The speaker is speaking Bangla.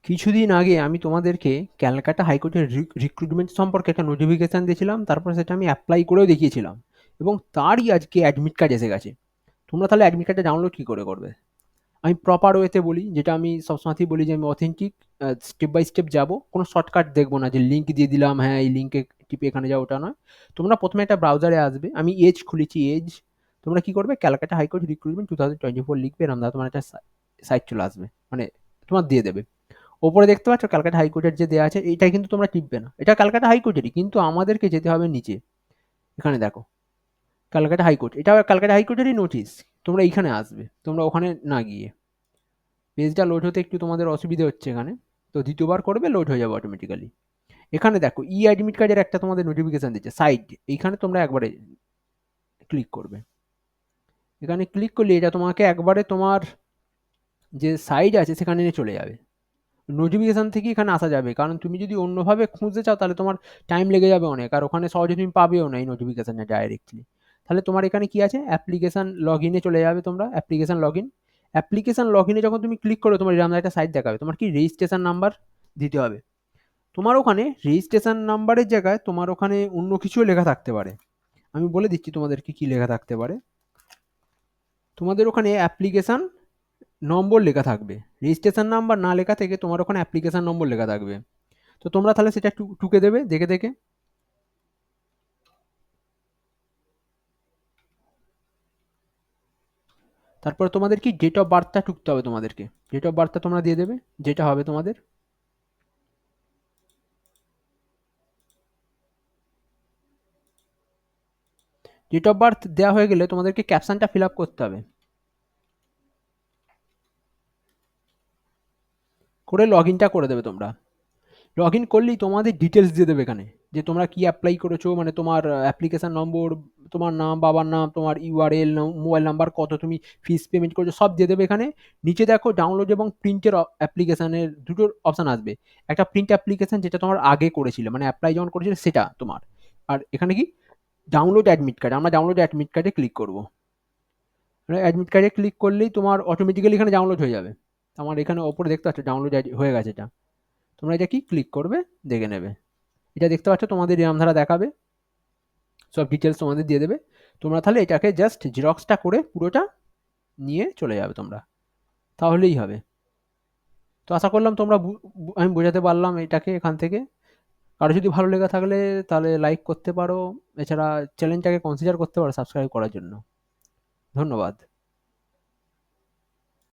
কিছুদিন আগে আমি তোমাদেরকে ক্যালকাটা হাইকোর্টের রিক্রুটমেন্ট সম্পর্কে একটা নোটিফিকেশন দিয়েছিলাম, তারপর সেটা আমি অ্যাপ্লাই করেও দেখিয়েছিলাম এবং তারই আজকে অ্যাডমিট কার্ড এসে গেছে। তোমরা তাহলে অ্যাডমিট কার্ডটা ডাউনলোড কী করে করবে? আমি প্রপার ওয়েতে বলি, যেটা আমি সবসময়তেই বলি যে আমি অথেন্টিক স্টেপ বাই স্টেপ যাবো, কোনো শর্টকাট দেখবো না যে লিঙ্ক দিয়ে দিলাম, হ্যাঁ এই লিঙ্কে টিপে এখানে যাও, ওটা নয়। তোমরা প্রথমে একটা ব্রাউজারে আসবে, আমি এজ খুলেছি, এজ। তোমরা কি করবে, ক্যালকাটা হাইকোর্ট রিক্রুটমেন্ট 2024 লিখবে, এরম দাদা তোমার একটা সাইট চলে আসবে, মানে তোমার দিয়ে দেবে। ওপরে দেখতে পাচ্ছ ক্যালকাটা হাইকোর্টের যে দেওয়া আছে, এইটাই কিন্তু তোমরা টিপবে না, এটা ক্যালকাটা হাইকোর্টেরই, কিন্তু আমাদেরকে যেতে হবে নিচে। এখানে দেখো ক্যালকাটা হাইকোর্ট, এটা ক্যালকাটা হাইকোর্টেরই নোটিশ। তোমরা এইখানে আসবে, তোমরা ওখানে না গিয়ে, পেজটা লোড হতে একটু তোমাদের অসুবিধা হচ্ছে এখানে, তো দ্বিতীয়বার করবে, লোড হয়ে যাবে অটোমেটিক্যালি। এখানে দেখো ই অ্যাডমিট কার্ডের একটা তোমাদের নোটিফিকেশন দিচ্ছে সাইট, এইখানে তোমরা একবারে ক্লিক করবে। এখানে ক্লিক করলে এটা তোমাকে একবারে তোমার যে সাইট আছে সেখানে নিয়ে চলে যাবে। নোটিফিকেশন থেকে এখানে আসা যাবে, কারণ তুমি যদি অন্যভাবে খুঁজতে চাও তাহলে তোমার টাইম লেগে যাবে অনেক, আর ওখানে সহজে তুমি পাবেও না এই নোটিফিকেশানে ডাইরেক্টলি। তাহলে তোমার এখানে কি আছে, অ্যাপ্লিকেশন লগ ইনে চলে যাবে, তোমরা application log in. Application log ইনে যখন তুমি ক্লিক করো, তোমার এরকম একটা সাইট দেখাবে, তোমার কি রেজিস্ট্রেশন নাম্বার দিতে হবে। তোমার ওখানে রেজিস্ট্রেশন নাম্বারের জায়গায় তোমার ওখানে অন্য কিছুও লেখা থাকতে পারে। আমি বলে দিচ্ছি তোমাদেরকে কি লেখা থাকতে পারে। তোমাদের ওখানে অ্যাপ্লিকেশন নম্বর লেখা থাকবে, রেজিস্ট্রেশন নাম্বার না লেখা থেকে তোমার ওখানে অ্যাপ্লিকেশন নম্বর লেখা থাকবে। তো তোমরা তাহলে সেটা টুকে দেবে দেখে দেখে। তারপর তোমাদের কি ডেট অফ বার্থটা টুকতে হবে তোমাদেরকে, ডেট অফ বার্থটা তোমরা দিয়ে দেবে যেটা হবে তোমাদের। ডেট অফ বার্থ দেওয়া হয়ে গেলে তোমাদেরকে ক্যাপশনটা ফিল আপ করতে হবে, করে লগ ইনটা করে দেবে তোমরা। লগ ইন করলেই তোমাদের ডিটেলস দিয়ে দেবে এখানে, যে তোমরা কি অ্যাপ্লাই করেছো, মানে তোমার অ্যাপ্লিকেশন নম্বর, তোমার নাম, বাবার নাম, তোমার ইউআরএল, মোবাইল নাম্বার, কত তুমি ফিস পেমেন্ট করেছো, সব দিয়ে দেবে এখানে। নিচে দেখো ডাউনলোড এবং প্রিন্টের অ্যাপ্লিকেশনের দুটোর অপশান আসবে। একটা প্রিন্ট অ্যাপ্লিকেশন যেটা তোমার আগে করেছিলে, মানে অ্যাপ্লাই যখন করেছিলে সেটা তোমার। আর এখানে কি ডাউনলোড অ্যাডমিট কার্ড, আমরা ডাউনলোড অ্যাডমিট কার্ডে ক্লিক করবো। অ্যাডমিট কার্ডে ক্লিক করলেই তোমার অটোমেটিক্যালি এখানে ডাউনলোড হয়ে যাবে। আমার এখানে ওপরে দেখতে পাচ্ছ ডাউনলোড হয়ে গেছে এটা। তোমরা এটা কি ক্লিক করবে, দেখে নেবে। এটা দেখতে পাচ্ছ তোমাদের এরম ধারা দেখাবে, সব ডিটেলস তোমাদের দিয়ে দেবে। তোমরা তাহলে এটাকে জাস্ট জেরক্সটা করে পুরোটা নিয়ে চলে যাবে তোমরা, তাহলেই হবে। তো আশা করলাম তোমরা আমি বোঝাতে পারলাম এটাকে এখান থেকে। কারো যদি ভালো লেগে থাকলে তাহলে লাইক করতে পারো, এছাড়া চ্যানেলটাকে কনসিডার করতে পারো সাবস্ক্রাইব করার জন্য। ধন্যবাদ।